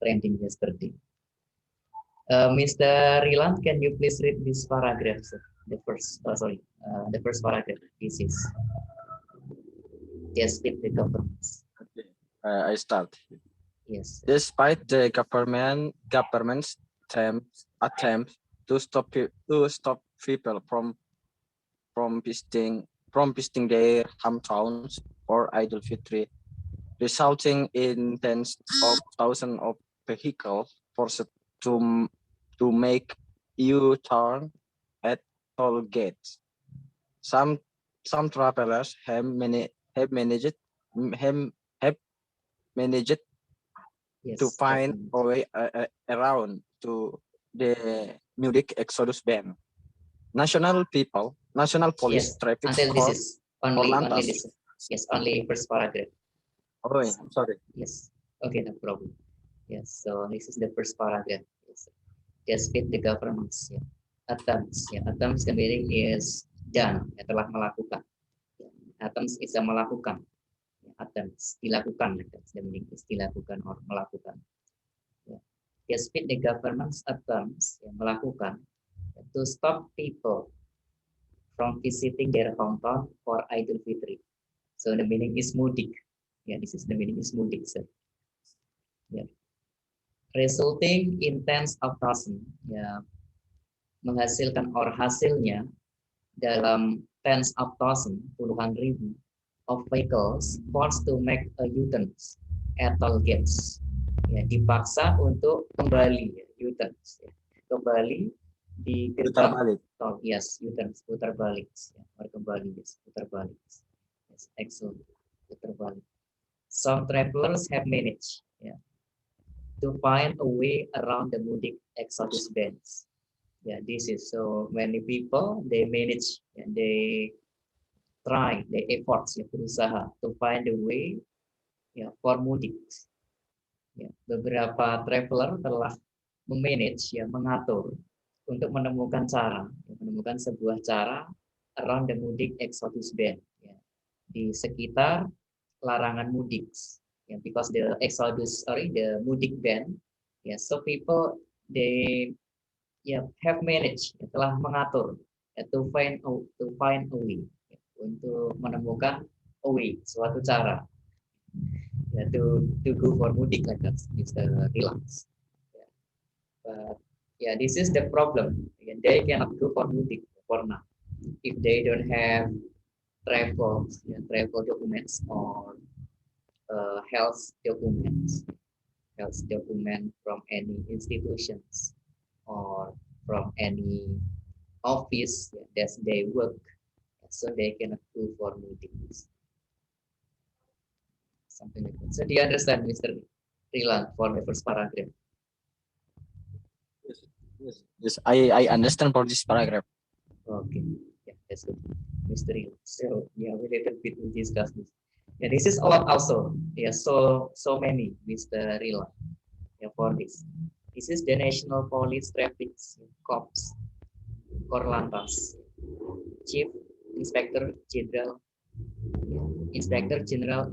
Trending yesterday. Mr. Rilan, can you please read this paragraph, sir? The first paragraph. This is yes, with the governments. Okay. I start. Yes. Despite the government's attempts to stop people from visiting their hometowns for Idul Fitri, resulting in tens of thousands of vehicles forced to make U-turn at toll gates. Some travelers have managed have managed to Yes. find a way around to the Munich Exodus ban. National Police Yes. Traffic Until this Corps, is or only Lantas. this. Yes, only first paragraph. Oh, I'm sorry. Yes. Okay, no problem. Yes. So this is the first paragraph. Yes. Despite the government's attempts. Attempts the meaning is done. Telah melakukan. Attempts is melakukan. Attempts dilakukan. The meaning is dilakukan or melakukan. Despite the government's attempts melakukan to stop people from visiting their hometown for Idul Fitri. So the meaning is mudik. This is the meaning is mudik, sir. Resulting in tens of thousands, menghasilkan or hasilnya dalam tens of thousands, puluhan ribu of vehicles forced to make a U-turn at toll gates. Dipaksa untuk kembali U-turn, kembali di gerbang tol. Yes, U-turn, putar balik, or kembali, yes, putar balik. Yes, excellent, putar balik. Some travelers have managed to find a way around the Munich Exodus bans. This is so many people they manage and they try, they efforts, berusaha to find a way for mudik. Beberapa traveler telah memanage, mengatur untuk menemukan cara, menemukan sebuah cara around the Munich Exodus ban, di sekitar larangan mudik. Because the mudik ban, so people they have managed, telah mengatur to find a way, untuk menemukan a way, suatu cara to go for mudik, like that, Mr. Relax. But this is the problem. They cannot go for mudik for now if they don't have travel documents or health document from any institutions or from any office that they work, so they cannot go for meetings. Something like that. So do you understand, Mr. Rilan, for the first paragraph? Yes, I understand for this paragraph. Okay, that's good, Mr. Rilan. So we little bit we discuss this. This is a lot also. So many, Mr. Rilan. For this. This is the National Police Traffic Corps, Korlantas. Chief Inspector General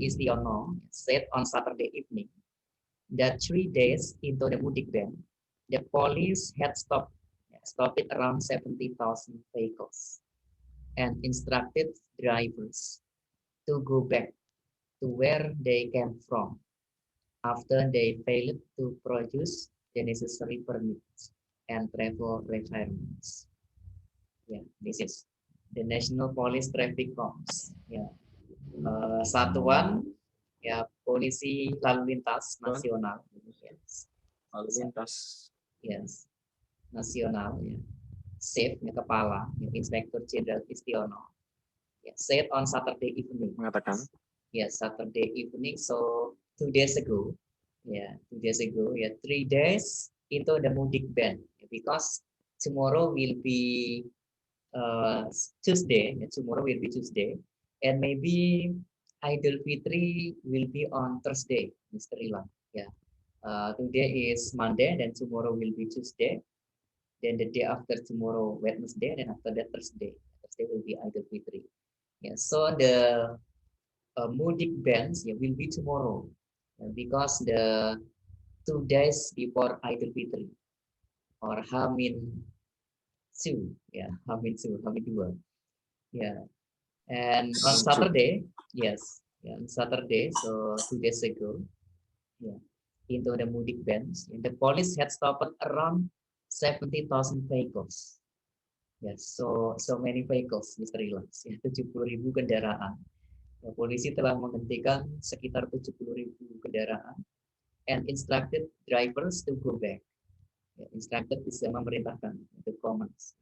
Istiono said on Saturday evening that 3 days into the mudik ban, the police had stopped around 70,000 vehicles and instructed drivers to go back to where they came from after they failed to produce the necessary permits. and travel requirements. Yeah, this is the National Police Traffic Corps. Yeah, satuan ya polisi lalu lintas nasional. Yes, Lalu lintas. yes, nasional. Ya. Safe ya, kepala ya, Inspektur Jenderal Kristiono. Ya, said on Saturday evening. Mengatakan. Yes, Saturday evening. So 2 days ago. Yeah, 2 days ago. Yeah, 3 days into the mudik ban because tomorrow will be Tuesday. Yeah, tomorrow will be Tuesday, and maybe Idul Fitri will be on Thursday, Mr. Ilan. Yeah, today is Monday, then tomorrow will be Tuesday, then the day after tomorrow Wednesday, and after that Thursday. Thursday will be Idul Fitri. Yeah, so the mudik bans yeah, will be tomorrow because the 2 days before Idul Fitri or Hamin 2, yeah, Hamin 2, Hamin 2, yeah. And on Saturday, yes, yeah, on Saturday, so 2 days ago, yeah, into the mudik bans, the police had stopped around 70,000 vehicles. Yes, so many vehicles, Mr. Ilans, ya, 70.000 kendaraan. Ya, polisi telah menghentikan sekitar 70.000 kendaraan and instructed drivers to go back. Ya, instructed bisa memerintahkan the commons,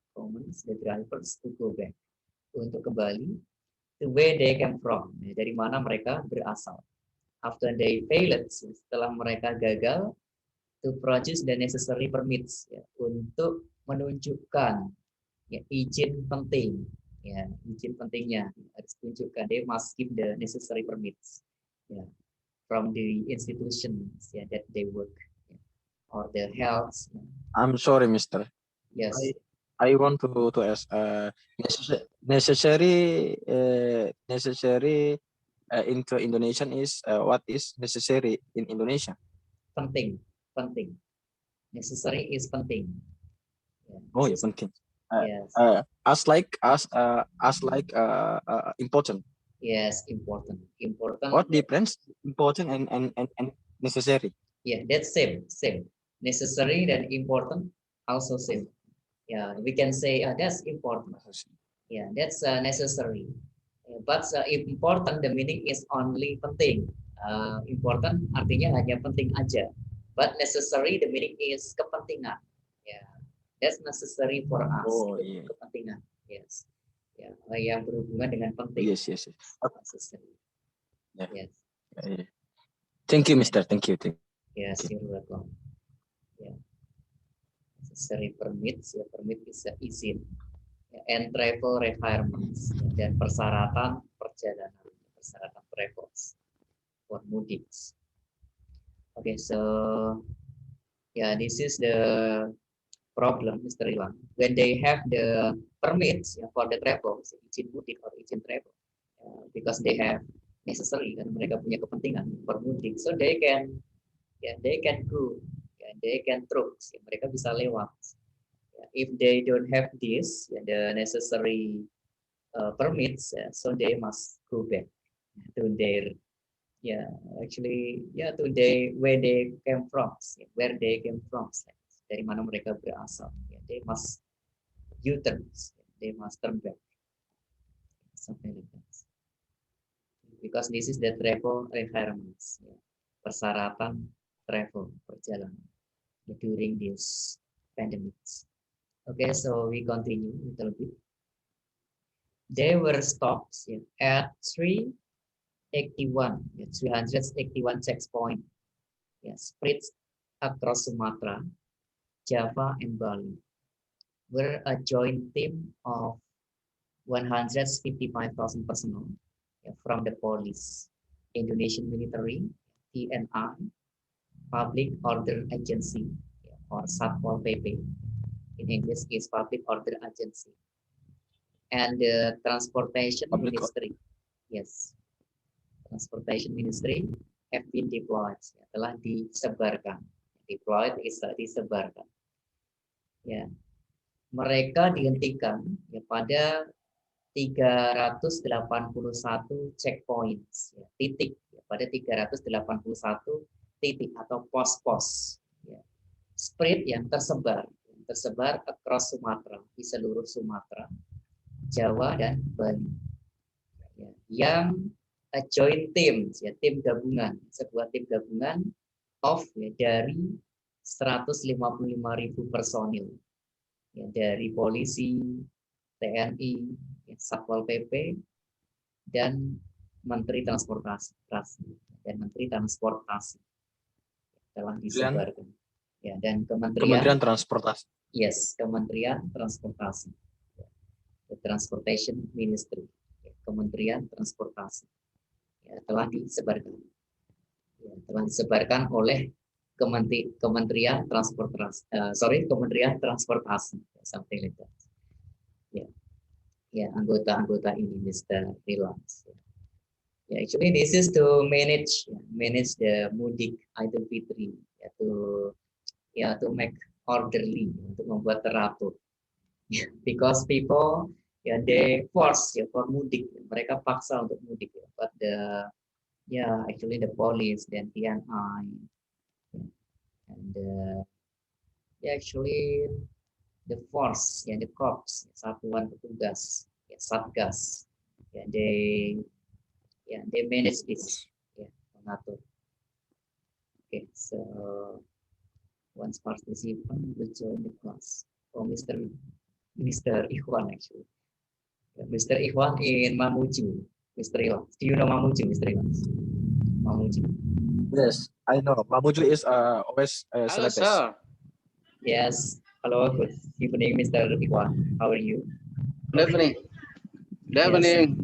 the drivers to go back untuk kembali to where they came from, ya, dari mana mereka berasal. After they failed, setelah mereka gagal to produce the necessary permits, ya, untuk menunjukkan ya, izin penting, ya, izin pentingnya harus tunjukkan, they must give the necessary permits, ya, from the institutions ya, that they work, ya, or the health. Ya. I'm sorry, Mister. Yes. I want to ask necessary into Indonesian is what is necessary in Indonesia? Penting. Necessary is penting. Yeah. Oh ya, penting. Yes. As like important. Yes, important. What difference important and necessary? Yeah, that's same. Necessary and important also same. Yeah, we can say that's important. Yeah, that's necessary. But important, the meaning is only penting. Important artinya hanya penting aja. But necessary, the meaning is kepentingan. Yeah, that's necessary for us. Oh, iya. Kepentingan. Yes. Ya, yang berhubungan dengan penting. Yes. Necessary. Yeah. Yes. Yeah. Thank you, Mister. Thank you. Yes, you're welcome. Yeah. Necessary permits, ya, permit bisa izin. And travel requirements, dan persyaratan perjalanan, persyaratan travels for mudiks. Okay, so yeah, this is the problem, Mr. Iwan. When they have the permits for the travel, izin mudik or izin travel, because they have necessary dan mereka punya kepentingan for mudik, so they can go, they can troops, mereka bisa lewat. If they don't have this, the necessary permits, so they must go back to their, to where they came from, dari mana mereka berasal. They must U-turn, they must turn back, something like that. Because this is the travel requirements, persyaratan travel perjalanan during this pandemics. Okay, so we continue a little bit. They were stopped at 381 checkpoint, spread across Sumatra, Java, and Bali. Were a joint team of 155,000 personnel from the police, Indonesian military, TNI, Public Order Agency, or Satpol PP. In English is Public Order Agency, and the Transportation Ministry. Yes, Transportation Ministry have been deployed. Telah disebarkan. Deployed is disebarkan. Ya, mereka dihentikan pada 381 checkpoints, titik, pada 381 titik atau pos-pos, spread yang tersebar tersebar across Sumatera, di seluruh Sumatera, Jawa dan Bali. Ya, yang joint team, ya, tim gabungan, sebuah tim gabungan ya, dari 155.000 personil, ya, dari polisi, TNI, ya, Satpol PP, dan Menteri Transportasi telah disebarkan. Ya, dan Kementerian Transportasi. Yes, Kementerian Transportasi. The Transportation Ministry, ya, Kementerian Transportasi, ya, telah disebarkan. Ya, telah disebarkan oleh Kementerian Transportasi, something like that. Ya, ya, anggota-anggota ini, Mr. Relax. Yeah, actually, this is to manage the mudik Idul Fitri, ya, to make orderly, untuk membuat teratur. Because people, ya, they force, ya, for mudik, mereka paksa untuk mudik, ya. But actually the police dan TNI, and actually the force, ya, the corps, satuan petugas, ya, satgas, ya, they manage this, ya, mengatur. Okay, so once participant will join the class. Oh, Mr. Ikhwan, actually. Mr. Ikhwan in Mamuju. Mr. Ikhwan, do you know Mamuju, Mr. Ikhwan? Mamuju. Yes, I know. Mamuju is always Hello, Celebes. sir. Yes. Hello, good evening, Mr. Ikhwan. How are you? Good evening. Good evening.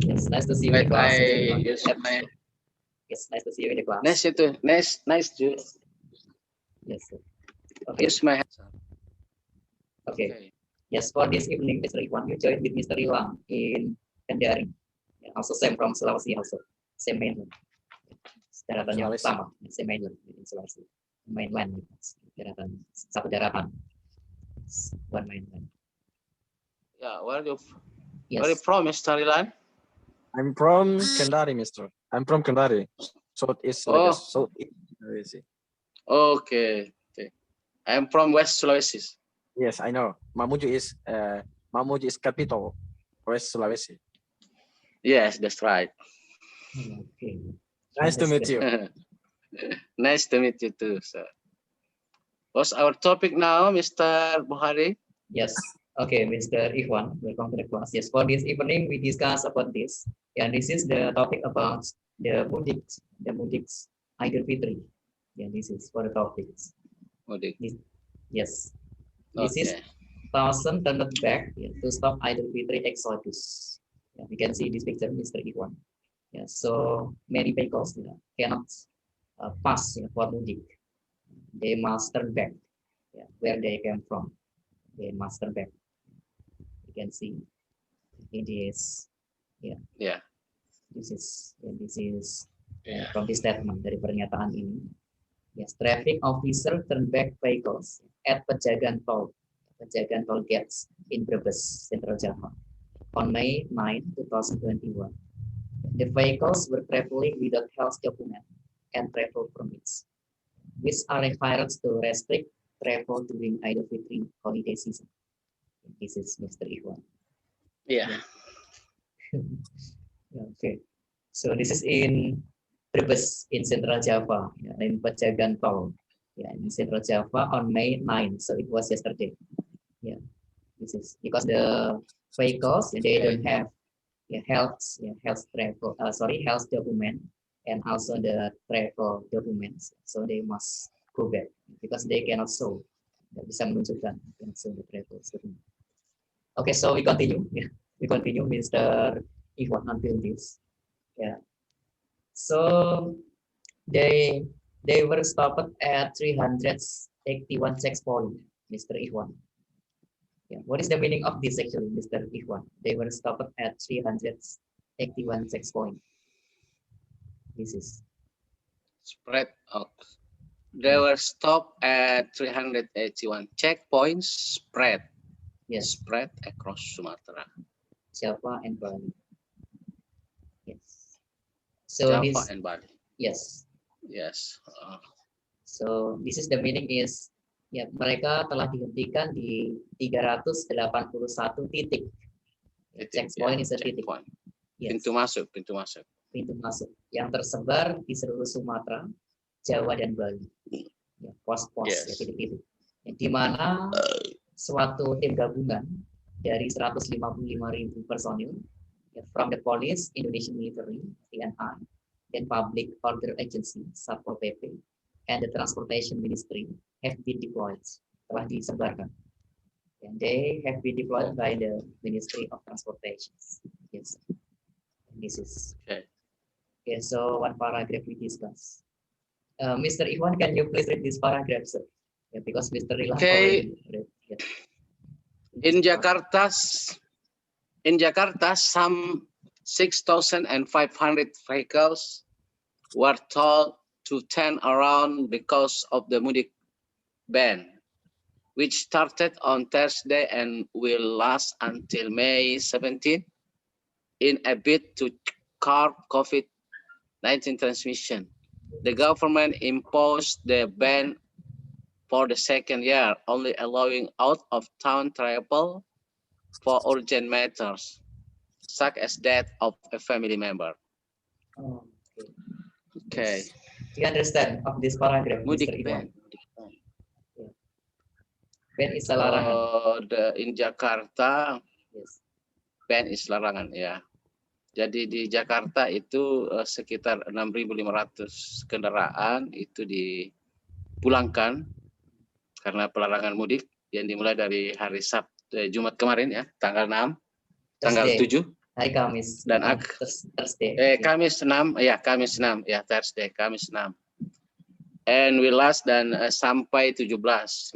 Yes, nice to see you in the Wait, class. Yes, nice to see you in the class. Nice to Yes, sir. Okay. use my headset. Okay. Yes, for this evening, Mr. Ikhwan, you joined with Mr. Ilang in Kendari. Yeah, also same from Sulawesi, also same mainland. Daratannya Sulawesi. sama, same mainland in Sulawesi. Mainland, daratan, satu daratan. One mainland. Yeah, where are you Yes. from, Mr. Ilan? I'm from Kendari, Mister. I'm from Kendari. Southeast Celebes. Southeast Sulawesi. Okay. I'm from West Sulawesi. Yes, I know. Mamuju is capital, West Sulawesi. Yes, that's right. Okay. Nice to meet you. Nice to meet you too, sir. What's our topic now, Mr. Buhari? Yes. Okay, Mr. Ikhwan, welcome to the class. Yes, for this evening we discuss about this. Yeah, this is the topic about the mudiks Idul Fitri. Yeah, this is for the topics. Mudik. Yes. This is 1,000 turned back, yeah, to stop Idul Fitri exodus. Yeah, we can see this picture, Mr. Ikhwan. Yeah, so many vehicles, cannot pass, for mudik. They must turn back, where they came from. They must turn back. You can see it is, this is from this statement, dari pernyataan ini. Yes, traffic officer turn back vehicles at Pejagan Toll gates in Brebes, Central Java on May 9, 2021. The vehicles were traveling without health document and travel permits, which are required to restrict travel during Idul Fitri holiday season. This is Mr. Ikhwan. Yeah. Okay. So this is in Brebes in Central Java, in Pejagan Toll, in Central Java on May 9. So it was yesterday. Yeah, this is because the vehicles, they don't have health document and also the travel documents. So they must go back because they cannot show. Tidak bisa menunjukkan the travel document. Okay, so we continue. We continue, Mr. Ikhwan, until this. Yeah. So they were stopped at 381 checkpoint, Mr. Ikhwan. Yeah. What is the meaning of this actually, Mr. Ikhwan? They were stopped at 381 checkpoint. This is Spread out. They were stopped at 381 checkpoints spread. Yes. Spread across Sumatera. Java and Bali. Yes. So Java and Bali. Yes. Yes. So this is the meaning is Ya, mereka telah dihentikan di 381 titik. Checkpoint is a titik. Checkpoint. Yes. Pintu masuk, pintu masuk. Pintu masuk yang tersebar di seluruh Sumatera, Jawa dan Bali. Ya, pos-pos, Yes. ya, titik-titik. Ya, di mana suatu tim gabungan dari 155.000 personil, ya, from the police, Indonesian military, TNI, dan Public Order Agency, Satpol PP, and the Transportation Ministry have been deployed, telah disebarkan. And they have been deployed by the Ministry of Transportation. Yes. This is Okay. okay. So what paragraph we discuss? Mr. Iwan, can you please read this paragraph, sir? Yeah, because Mr. Ilan Okay. already read. Yeah. In Jakarta, some 6,500 vehicles were told to turn around because of the mudik ban, which started on Thursday and will last until May 17, in a bid to curb COVID-19 transmission. The government imposed the ban for the second year, only allowing out-of-town travel for urgent matters, such as death of a family member. Oh, Okay. do you understand of this paragraph, Mr. Mudik Iwan? ban. Ban is larangan. In Jakarta, Yes. ban is larangan, ya. Jadi di Jakarta itu sekitar 6.500 kendaraan itu dipulangkan karena pelarangan mudik yang dimulai dari hari Sabtu, Jumat kemarin ya, tanggal 6, tanggal 7. Hari Kamis. Dan Thursday. Kamis 6, ya Kamis 6, ya Thursday, Kamis 6. And will last dan sampai 17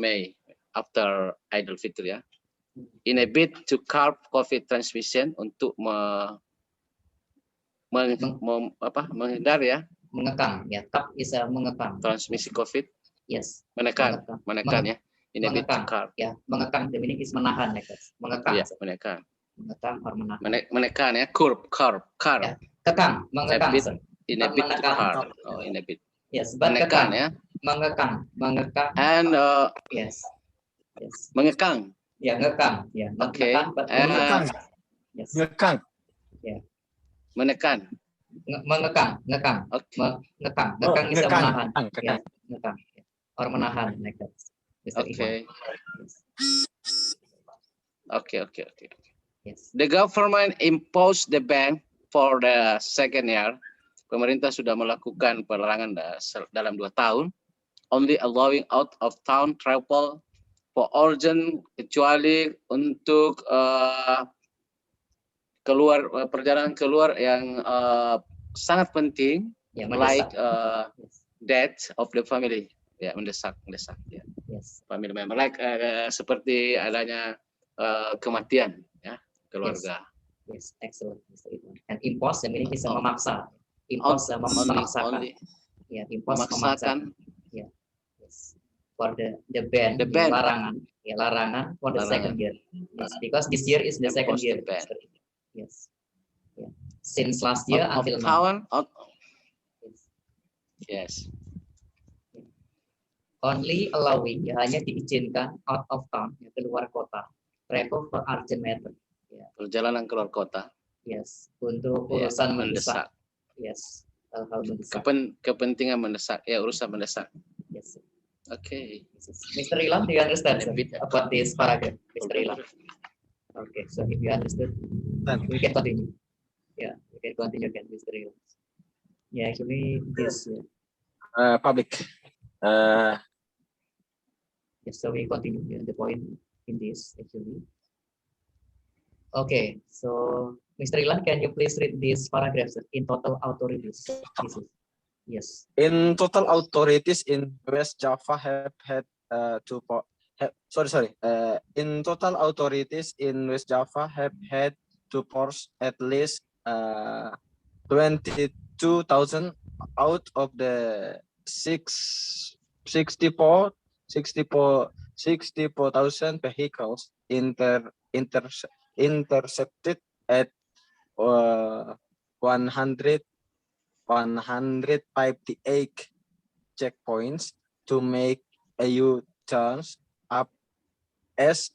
Mei after Idul Fitri ya. In a bid to curb COVID transmission, untuk menghindar ya. Mengekang, ya. Curb is mengekang. Transmisi COVID. Yes. Menekan ya. In a bid to curb. Ya, mengekang. The meaning is menahan, ya, guys. Mengekang. Ya, menekan. Menekan or menahan. Menekan ya, curb. Ya, kekang, mengekang. In a bit to curb. Oh, in a bit. Yes, but menekan kekang. Ya. Mengekang. And yes. Mengekang. Ya, ngekang. Ya, Okay. And yes. Ngekang. Ya. Menekan. Mengekang. Okay. Ngekang is menahan. Ngekang. Ya, ngekang. Or menahan, like that. Okay. Okay. Yes. The government imposed the ban for the second year. Pemerintah sudah melakukan pelarangan dalam 2 tahun. Only allowing out of town travel for urgent, kecuali untuk perjalanan keluar yang sangat penting, ya, like death of the family, ya, mendesak ya. Yes. Family member, like seperti adanya kematian ya keluarga. Yes, excellent. And impose, the meaning is memaksa. Impose memaksakan. Ya, impose memaksakan. Ya. Yes. For the ban. Larangan for the second year. Yes, because this year is the second year. Yes. Yeah. Since last year until now. Yes. Only allowing, ya, hanya diizinkan out of town, ya, keluar kota. Travel for urgent matter. Ya. Perjalanan keluar kota. Yes, untuk urusan mendesak. Yes, hal-hal mendesak. Kepentingan mendesak, ya, urusan mendesak. Yes. Okay. Mr. Ilan, do you understand about this paragraph? Mr. Ilan. Okay, so if you understood, we can continue. Yeah, we can continue again, Mr. Ilan. Yeah, actually, this. Public. Yes, so we continue the point in this actually. Okay, so Mr. Ilan, can you please read this paragraph in total authorities? Yes. In total, authorities in West Java have had in total, authorities in West Java have had to force at least 22,000 out of the 64,000 vehicles intercepted at 158 checkpoints to make a turns up as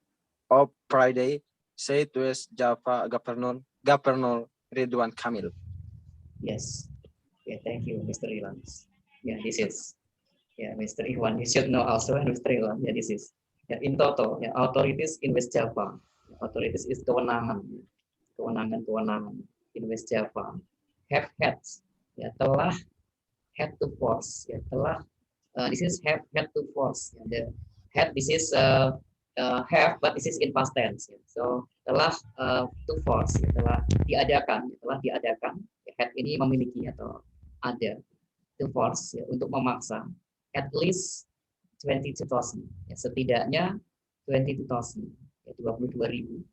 of Friday, said West Java Governor Ridwan Kamil. Yes. Yeah, thank you, Mr. Ilan. Yeah, this is. Yeah, Mr. Iwan, you should know also, Mr. Iwan. Yeah, this is. Yeah, in total, yeah, authorities in West Java. Authorities is kewenangan in West Java have had, ya, telah had to force, ya, telah this is have had to force, ya, the had this is have, but this is in past tense, ya. So telah to force, ya, telah diadakan, ya, had ini memiliki atau ada, to force, ya, untuk memaksa at least 22,000, ya, setidaknya 22,000, ya, 22.000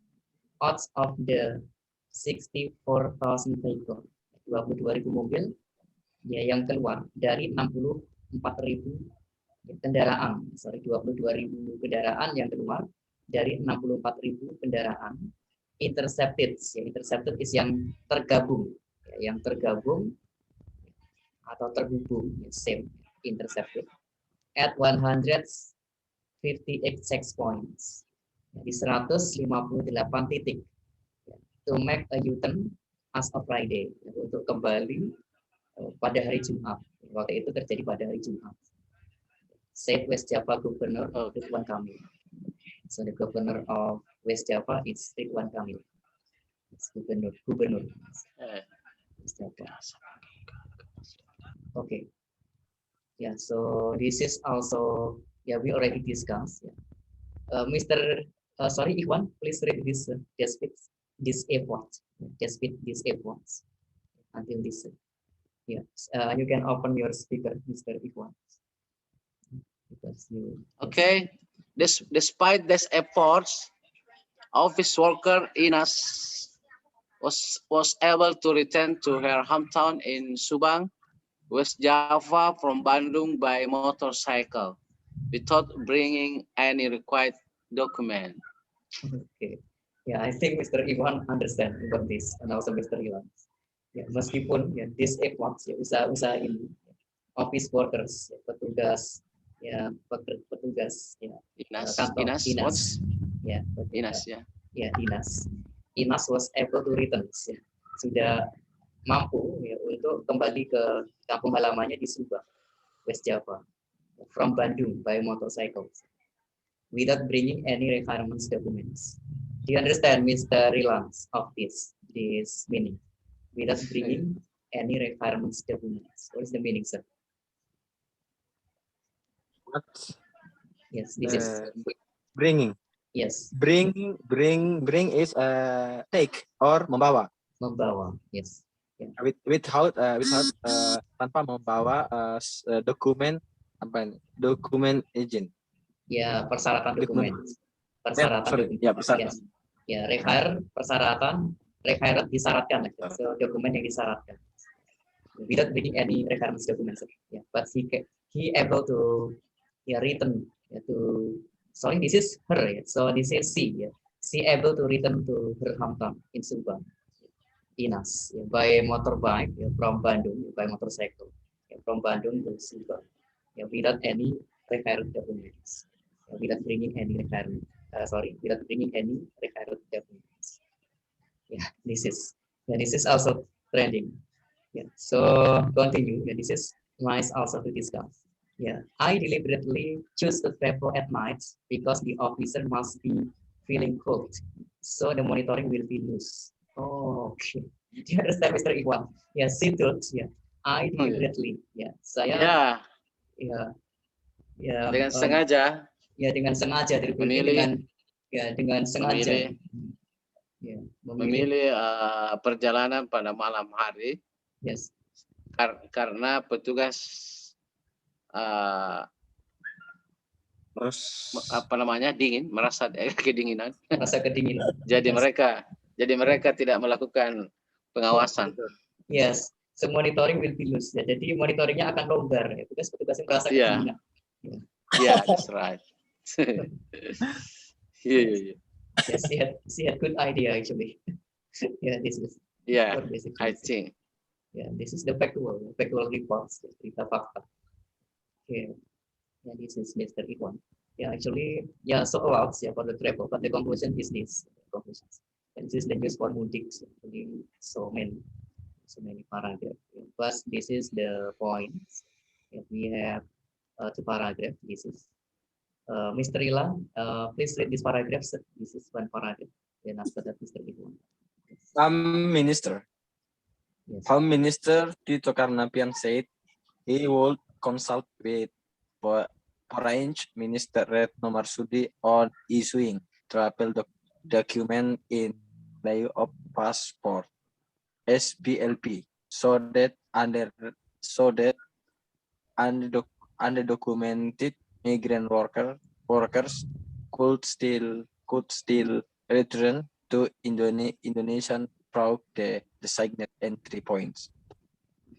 out of the 64,000 vehicle, 22.000 mobil, ya, yang keluar dari 64.000 kendaraan, 22.000 kendaraan yang keluar dari 64.000 kendaraan intercepted, ya, intercepted is yang tergabung, ya, yang tergabung atau terhubung, ya, same, intercepted at 158 checkpoints, di 158 titik, to make a U-turn as of Friday, untuk kembali pada hari Jumat. Waktu itu terjadi pada hari Jumat. Said West Java Governor Ridwan Kamil. So the governor of West Java is Ridwan Kamil. It's gubernur. West Java. Okay. Yeah. So this is also, yeah, we already discussed. Yeah. Sorry, Iwan, please read this this effort, just with these efforts until this. Yeah, you can open your speaker, Mr. Iwan. Okay. Despite these efforts, office worker Inas was able to return to her hometown in Subang, West Java from Bandung by motorcycle without bringing any required document. Okay. Ya, I think Mr. Iwan understand about this, and also Mr. Iwan. Ya, meskipun, ya, this efforts, ya, usaha ini, office workers, ya, petugas, ya, petugas, ya, kantor, ya, Inas, ya. Ya, Inas was able to return, ya, sudah mampu, ya, untuk kembali ke kampung halamannya di Subang, West Java, from Bandung by motorcycle, without bringing any requirements documents. Do you understand, Mr. Rilans, of this meaning? Without bringing any requirements documents. What is the meaning, sir? What? Yes, this is bringing. Yes. Bring is take or membawa. Membawa, yes. Yeah. Without tanpa membawa dokumen dokumen izin. Ya, persyaratan dokumen. Persyaratan. Ya, persyaratan. Yes. Ya, require persyaratan, require disyaratkan, so dokumen yang disyaratkan. Without bringing any requirements documents. Yeah, but he able to, yeah, return, yeah, to, sorry, this is her, yeah. So this is she, yeah. She able to return to her hometown in Subang, Inas, yeah, by motorbike, yeah, from Bandung, yeah, by motorcycle, yeah, from Bandung to Subang, yeah, without any required documents, yeah, without bringing any requirement. Without bringing any required documents. Yeah, this is also trending. Yeah, so continue. Yeah, this is nice also to discuss. Yeah, I deliberately choose to travel at night because the officer must be feeling cold, so the monitoring will be loose. Oh, okay. Do you understand, Mr. Iwan? Yeah, she told. Yeah, I deliberately. Yeah, saya. Yeah. Yeah. Yeah. Dengan sengaja. Ya, dengan sengaja Memilih. Dengan sengaja. Memilih perjalanan pada malam hari. Yes. Karena petugas dingin, merasa kedinginan. Merasa kedinginan. Jadi mereka tidak melakukan pengawasan. Yes. So monitoring will be loose. Ya. Jadi monitoringnya akan longgar. Ya. Petugas yang merasa kedinginan. Yeah, that's right. Yeah. Yes, she had good idea actually. Yeah, this is. Yeah, I think. Yeah, this is the factual reports, berita fakta. Okay. Yeah, this is Mr. Iwan. Yeah, actually, yeah, so allows yeah for the travel, but the conclusion is this. Conclusions. And this is the news for Moody's. Actually, so many paragraphs. But this is the point. Yeah, we have two paragraphs. This is Mr. Ilan. Please read this paragraph. This is one paragraph. Then after that, Mr. Ilan. Minister. Yes. Home Minister Tito Karnavian said he would consult with Foreign Minister Retno Marsudi on issuing travel document in lieu of passport (SPLP) so that undocumented migrant workers could still return to Indonesian through the designated entry points.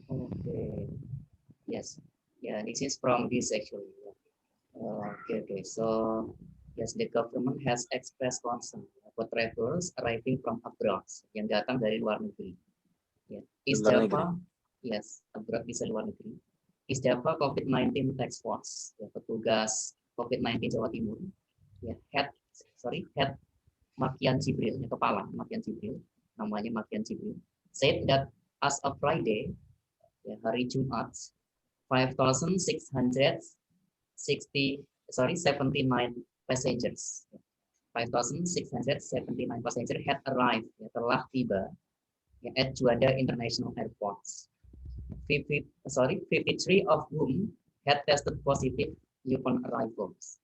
Okay. Yes. Yeah, this is from this actually. Okay. So yes, the government has expressed concern for travelers arriving from abroad yang datang dari luar negeri. Ya. Is Luar Java, yes, abroad bisa luar negeri. Is Java COVID-19 Task Force, ya, petugas COVID-19 Jawa Timur, ya, head Makian Jibril, ya, kepala Makian Jibril, namanya Makian Jibril, said that as of Friday, ya, hari Jumat, 79 passengers. 5,679 passengers had arrived, ya, telah tiba, ya, at Juanda International Airport. 53 of whom had tested positive upon arrivals.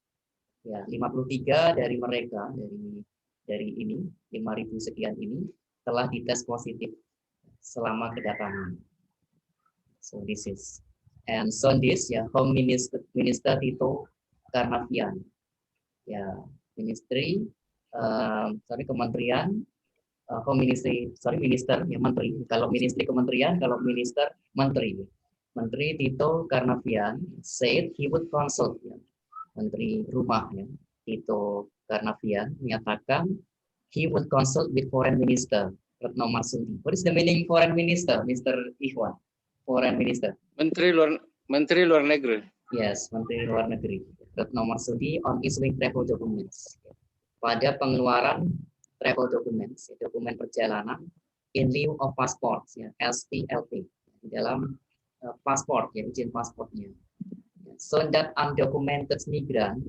Ya, 53 dari mereka dari ini 5.000 sekian ini telah dites positif selama kedatangan. So this is and so this ya Home Minister Tito Karnavian, ya Kementerian Home Ministry, Minister, ya Menteri. Kalau Ministry Kementerian, kalau Minister Menteri. Menteri Tito Karnavian said he would consult, ya, Menteri Rumah, ya, Tito Karnavian menyatakan he would consult with Foreign Minister Retno Marsudi. What is the meaning Foreign Minister, Mr. Ikhwan? Foreign Minister. Menteri Luar Negeri. Yes, Menteri Luar Negeri Retno Marsudi on issuing travel documents. Pada pengeluaran travel documents, dokumen perjalanan in lieu of passports, ya, SPLP, di dalam paspor, ya, izin pasportnya. So that undocumented migrant,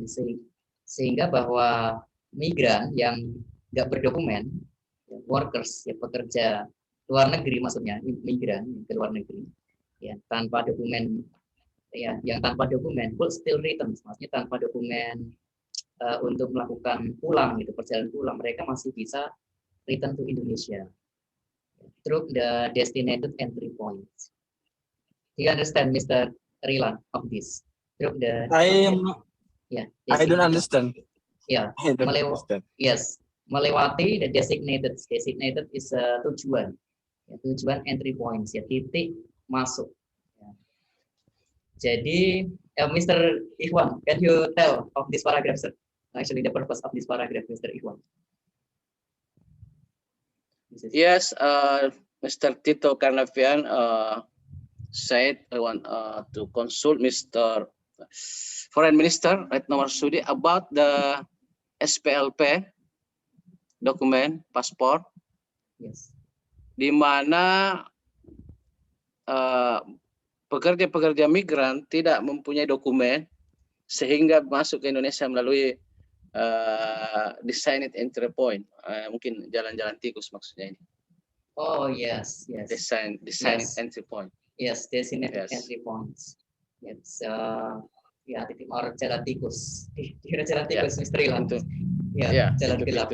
sehingga bahwa migran yang nggak berdokumen, ya, workers, ya, pekerja luar negeri maksudnya, migran ke luar negeri, ya, tanpa dokumen, ya, yang tanpa dokumen could still return, maksudnya tanpa dokumen untuk melakukan pulang, gitu, perjalanan pulang, mereka masih bisa return to Indonesia through the designated entry points. Do you understand, Mr. Rilan, of this? Through the I don't understand. Yeah, yes, melewati the designated is tujuan, ya, tujuan entry points, ya, titik masuk. Ya. Jadi, Mr. Ikhwan, can you tell of this paragraph, sir? Actually, the purpose of this paragraph, Mr. Ikhwan. Yes, Mr. Tito Karnavian said I want to consult Mr. Foreign Minister Retno Marsudi about the SPLP dokumen paspor, Yes. di mana pekerja-pekerja migran tidak mempunyai dokumen sehingga masuk ke Indonesia melalui designated entry point, mungkin jalan-jalan tikus maksudnya ini. Oh yes. Designated entry point. Yes, designated entry points. Yes, ya, titik or jalan tikus. Kira jalan tikus, Mr. Ilan. Ya, jalan gelap.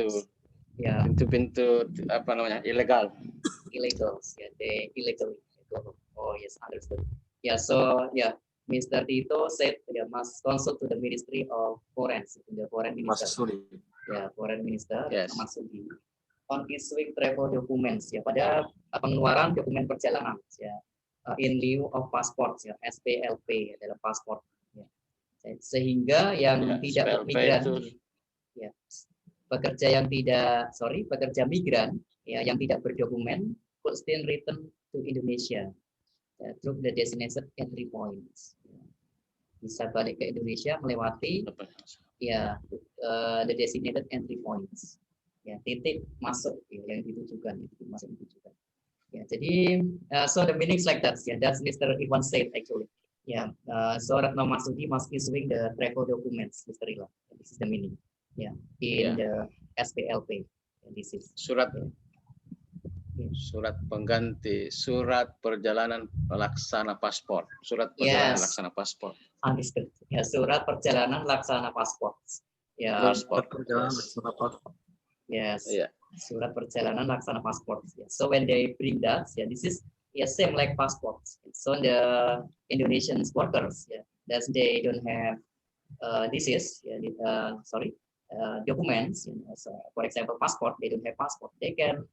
Ya, pintu-pintu apa namanya, ilegal. Illegals, ya, the illegal. Oh yes, understood. Yeah, so yeah, Mr. Tito said ya must consult to the Ministry of Foreign, the Foreign Minister. Marsudi. Ya, Foreign Minister, Yes. Marsudi. On issuing travel documents, ya, pada pengeluaran dokumen perjalanan, ya, in lieu of passports, ya, SPLP, adalah paspor, ya. Sehingga yang tidak migran, ya, pekerja migran, ya, yang tidak berdokumen could still return to Indonesia, ya, through the designated entry points, ya. Bisa balik ke Indonesia melewati, ya the designated entry points. Ya, titik masuk ya, yang ditujukan, titik masuk yang ditujukan. Ya, jadi so the meanings like that. Yeah, that's Mr. Iwan said actually. Yeah, so Retno Marsudi must issuing the travel documents, Mr. Iwan. This is the meaning. Yeah, in the SPLP. And this is Surat surat pengganti surat perjalanan laksana paspor. Surat perjalanan laksana paspor. Understood. Ya, surat perjalanan laksana paspor. Ya, Paspor. Perjalanan laksana paspor. Yes. Yeah. Surat perjalanan laksana paspor. Yeah. So when they bring that, yeah, this is same like passports. So the Indonesian workers, that they don't have documents. So for example, passport. They don't have passport. They can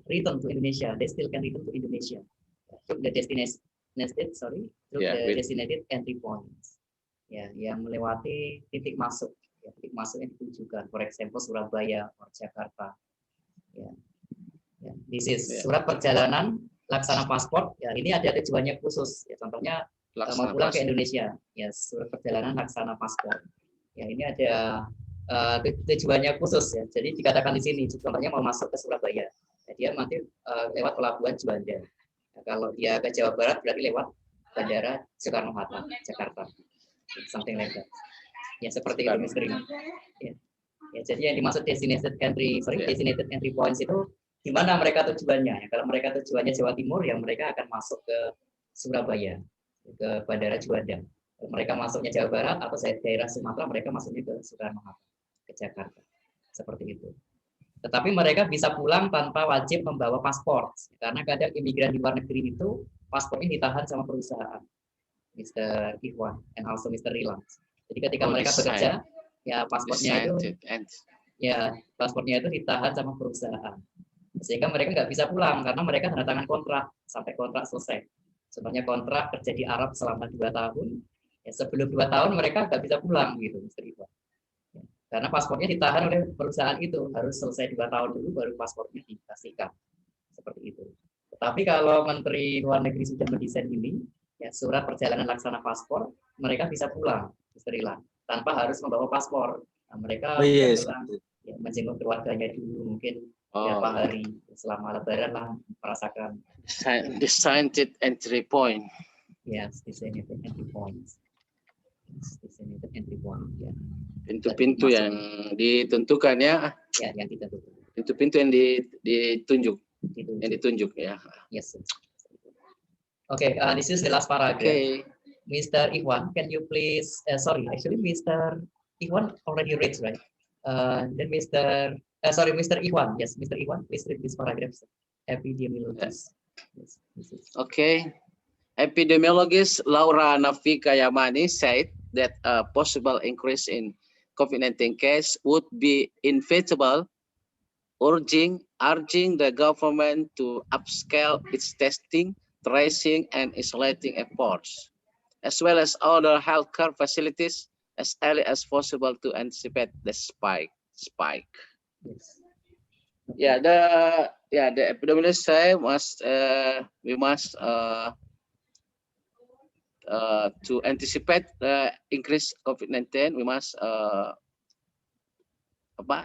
return to Indonesia. They still can return to Indonesia. To the designated entry points. Ya, yang melewati titik masuk. Ya, titik masuk yang ditujukan, for example Surabaya or Jakarta. Ya, this is surat perjalanan laksana paspor. Ya, ini ada tujuannya khusus. Ya, contohnya mau pulang ke Indonesia. Ya, surat perjalanan laksana paspor. Ya, ini ada tujuannya khusus ya. Jadi dikatakan di sini, contohnya mau masuk ke Surabaya. Ya, dia nanti lewat pelabuhan Juanda. Ya, kalau dia ke Jawa Barat berarti lewat Bandara Soekarno-Hatta, Jakarta. Something like that. Ya, seperti itu misteri. Ya. Ya, jadi yang dimaksud designated entry points itu di mana mereka tujuannya. Ya, kalau mereka tujuannya Jawa Timur, yang mereka akan masuk ke Surabaya, ke Bandara Juanda. Kalau mereka masuknya Jawa Barat atau daerah Sumatera, mereka masuknya ke Soekarno-Hatta, ke Jakarta. Seperti itu. Tetapi mereka bisa pulang tanpa wajib membawa paspor. Karena kadang imigran di luar negeri itu paspornya ditahan sama perusahaan. Mr. Iwan and also Mr. Rilang. Jadi ketika mereka bekerja, ya paspornya itu ditahan sama perusahaan, sehingga mereka nggak bisa pulang karena mereka tanda tangan kontrak sampai kontrak selesai. Sebenarnya kontrak kerja di Arab selama 2 tahun, ya sebelum 2 tahun mereka nggak bisa pulang gitu, Mr. Iwan. Ya, karena paspornya ditahan oleh perusahaan itu, harus selesai 2 tahun dulu baru paspornya dikasihkan. Seperti itu. Tetapi kalau Menteri Luar Negeri sudah mendesain ini, ya surat perjalanan laksana paspor, mereka bisa pulang ke Sri Lanka tanpa harus membawa paspor. Nah, mereka pulang, ya, menjenguk keluarganya dulu mungkin beberapa hari selama Lebaran lah, merasakan designated entry point. Yes, designated entry points. Designated entry point. Ya. Pintu-pintu yang ditentukan ya. Ya, yang ditentukan. Pintu-pintu yang ditunjuk. Yang ditunjuk ya. Yes. Okay, this is the last paragraph. Okay. Mr. Iwan, can you please? Actually, Mr. Iwan already read, right? Then Mr. Iwan, yes, Mr. Iwan, please read this paragraph. Epidemiologist. Yes, okay. Epidemiologist Laura Nafika Yamani said that a possible increase in COVID-19 case would be inevitable, urging the government to upscale its testing, tracing, and isolating efforts, as well as other healthcare facilities as early as possible to anticipate the spike. Yes. The epidemiologists say we must to anticipate the increase COVID-19, we must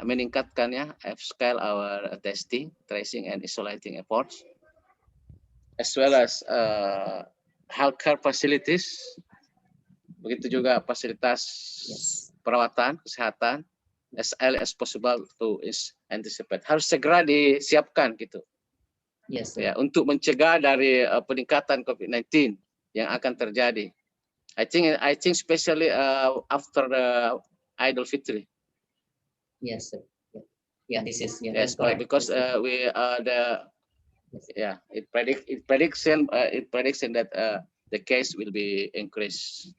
meningkatkan ya, upscale our testing, tracing, and isolating efforts, as well as healthcare facilities, begitu juga fasilitas perawatan kesehatan, as early as possible to anticipate, harus segera disiapkan gitu. Yes. Ya, untuk mencegah dari peningkatan COVID-19 yang akan terjadi. I think especially after the Idul Fitri. Yes, sir. Yeah, this is yes, correct. Because it predicts that the case will be increased.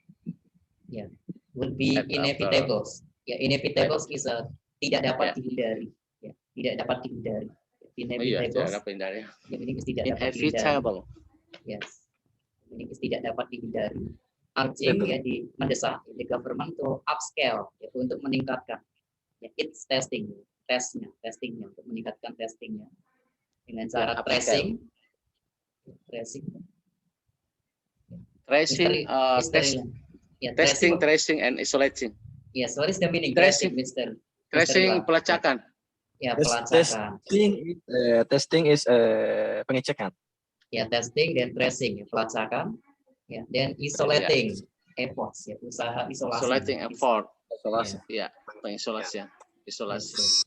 Yeah, would be inevitable. Ya, inevitable is tidak dapat dihindari. Ya, tidak dapat dihindari. Inevitable. Tidak dapat dihindari. Ya, ini tidak dapat dihindari. Yes. Ini tidak dapat dihindari. Urging ya mendesak the government to upscale ya, untuk meningkatkan ya, its testingnya untuk meningkatkan testingnya dengan cara tracing, tracing and isolating. Yes, what is the meaning? Tracing. Mr. Tracing Iwan. pelacakan. Ya, Tes- pelacakan. Testing is pengecekan. Ya, testing dan tracing, ya, pelacakan. Ya, dan isolating efforts, ya, usaha isolasi. Isolating effort. Isolasi. Ya, pengisolasian. Isolasi.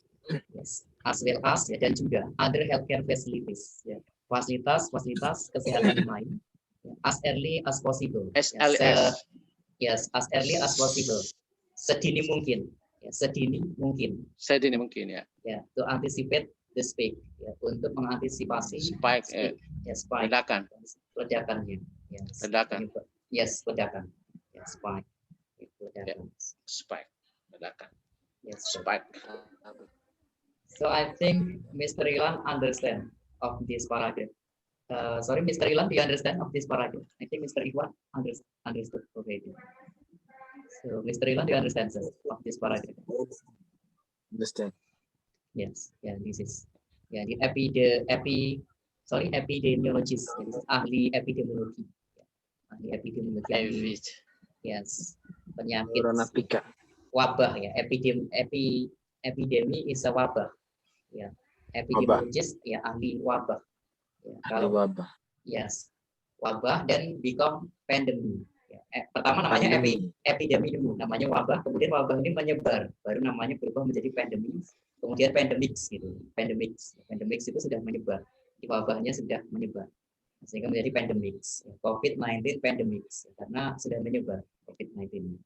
Yes. As well as, ya, dan juga other healthcare facilities, ya, fasilitas kesehatan yang lain, ya, as early as possible. SLS. Yes, as early as possible. Sedini mungkin, ya, sedini mungkin. Sedini mungkin ya. Ya, to anticipate the spike, ya, untuk mengantisipasi Spike, ya, spike, ledakannya, ya, ledakan. Yes, ledakan, ya, spike, ya, ledakan. Spike, ledakan. Yes, Spike. So I think Mr. Ilan understand of this paragraph. Sorry, Mr. Ilan, do you understand of this paragraph? I think Mr. Iwan understood already. So, Mr. Ilan, do you understand, sir, of this paragraph? Understand. Yes, yeah, this is the epidemiologist, ya, this is ahli epidemiologi, ya, ahli epidemiologi, yes, penyakit Coronapika. wabah, ya, epidemi is a wabah, ya, epidemiologist, ya, ahli wabah, ya, kalau wabah. yes, wabah dan become pandemi. Ya, pertama namanya epidemi dulu, namanya wabah, kemudian wabah ini menyebar, baru namanya berubah menjadi pandemi, kemudian pandemics gitu. Pandemics itu sudah menyebar, wabahnya sudah menyebar, sehingga menjadi pandemics. COVID-19 pandemics, karena sudah menyebar COVID-19.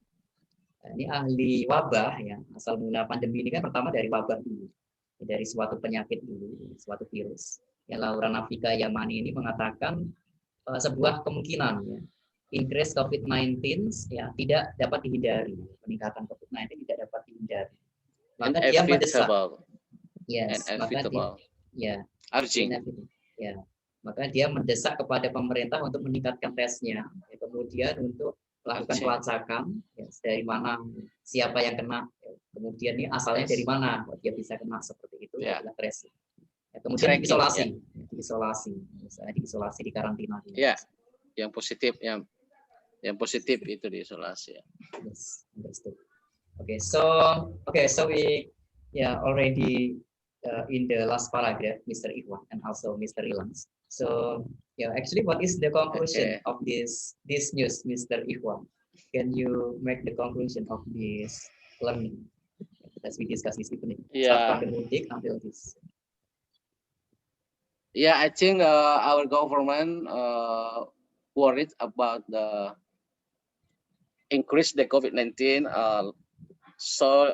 Nah, ini ahli wabah, ya, asal mula pandemi ini kan pertama dari wabah dulu, dari suatu penyakit dulu, suatu virus. Ya, Laura Navika Yamani ini mengatakan sebuah kemungkinan, ya, increase COVID-19 ya tidak dapat dihindari, peningkatan COVID-19 tidak dapat dihindari. Maka dia mendesak, yes, maka dia mendesak kepada pemerintah untuk meningkatkan tesnya, ya, kemudian untuk melakukan pelacakan, ya, dari mana, siapa yang kena, ya, kemudian ini asalnya dari mana, dia bisa kena seperti itu, ya, tracing. Ya, kemudian diisolasi, misalnya diisolasi, di karantina. Ya, yang positif, yang positif itu diisolasi. Yes, understood. Okay, so we already in the last paragraph, Mr. Iwan and also Mr. Ilans. So actually, what is the conclusion of this news, Mr. Iwan? Can you make the conclusion of this learning as we discuss this evening? Yeah. Until this. Yeah, I think our government worried about the increase the COVID-19. So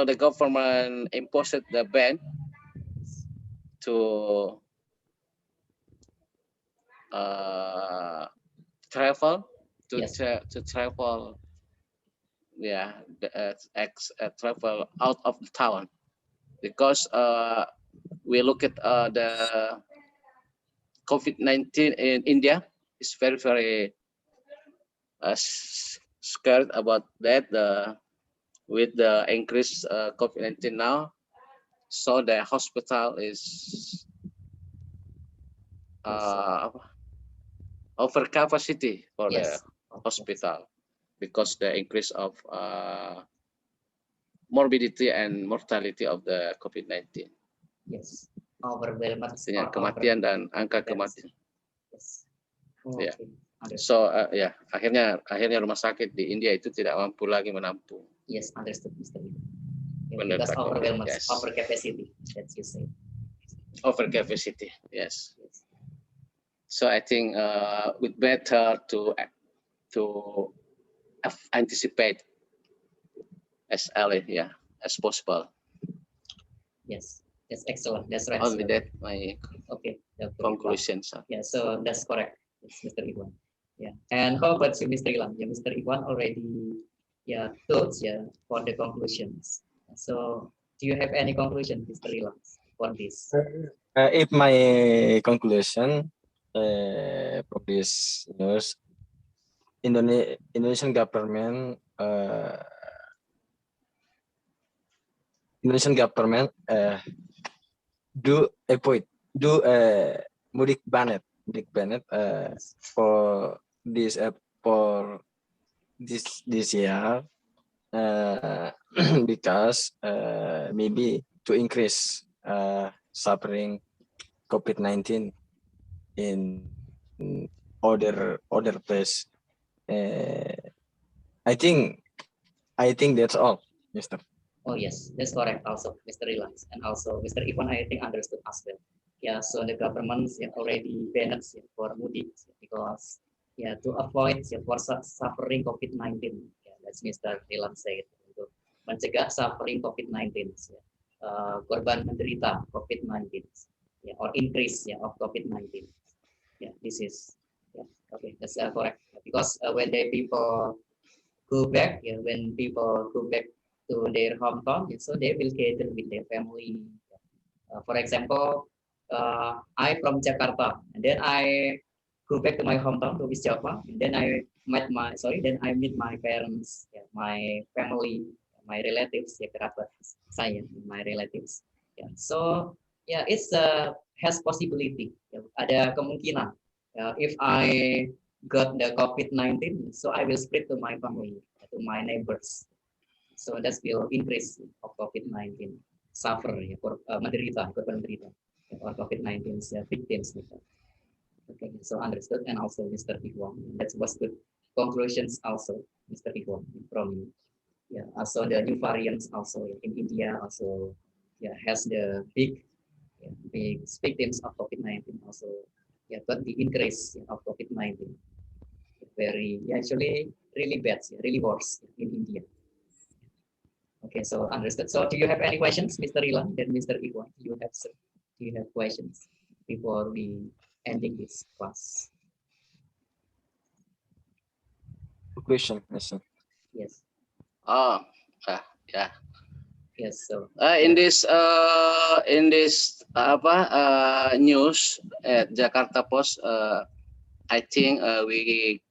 the government imposed the ban to travel travel out of the town, because we look at the COVID-19 in India is very scared about that, with the increased COVID-19 now. So the hospital is over capacity for the hospital, because the increase of morbidity and mortality of the COVID-19. Yes, overwhelmed. Kematian dan angka kematian. Yes. Ya. So akhirnya rumah sakit di India itu tidak mampu lagi menampung. Yes, understood, Mr. Because overwhelmed, over capacity. That's you say. Over capacity, yes. So I think it's better to anticipate as early as possible. Yes, that's excellent. That's right. Only that my conclusion. Yeah, so that's correct, Mr. Iwan. Yeah, and how about you, Mr. Ilan? Yeah, Mr. Iwan already thoughts for the conclusions. So, do you have any conclusion, Mr. Ilan, for this? If my conclusion from this news, Indonesian government do mudik banet for this year, because maybe to increase suffering COVID-19 in other place. I think that's all, Mr. Oh yes, that's correct. Also, Mr. Relax and also Mr. Ivan, I think understood as well. Yeah, so the government already banned for mudik because to avoid for suffering COVID-19. Yeah, that's Mr. Rilan said untuk mencegah suffering COVID-19. Korban menderita COVID-19 or increase of COVID-19. Yeah, this is okay. That's correct because when the people go back, when people go back to their hometown, so they will gather with their family. For example, I from Jakarta, and then I go back to my hometown to East Java, and then I meet my parents, my family, my relatives, kerabat saya, my relatives. So it's has possibility. Ada kemungkinan. If I got the COVID-19, so I will spread to my family, to my neighbors. So that will increase of COVID-19 suffer korban menderita or COVID-19 victims. Okay, so understood, and also Mr. Iwan. That was good conclusions also, Mr. Iwan, from you. Also the new variants also in India also has the big victims of COVID-19 also. But the increase of COVID-19 very actually really bad, really worse in India. Okay, so understood. So do you have any questions, Mr. Ilan and Mr. Iwan? Do you have questions before we ending this class? Question, Mr. Yes. Yeah. Yes. So in this news at Jakarta Post, I think we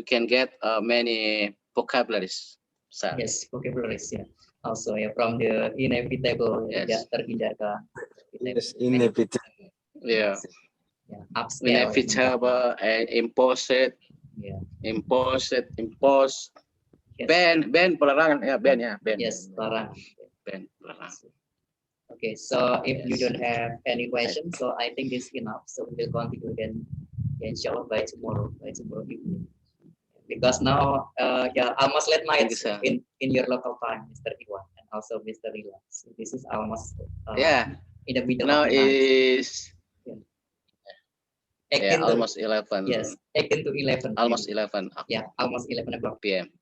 can get many vocabularies. So. Yes, vocabularies. Also from the inevitable, terhindarkan. Yes, inevitable. Upscale. Inevitable and imposed. Impose. Yes. Ban pelarangan ban. Yes, pelarangan. Ban pelarangan. Okay, so if you don't have any questions, so I think this is enough. So we'll continue then, inshallah by tomorrow evening. Because now, almost late night in your local time, Mr. Iwan, and also Mr. Rila. So this is almost in the middle now of the night. Is almost 11. Yes, 18 to 11. Almost 11. Yeah, almost 11 o'clock PM.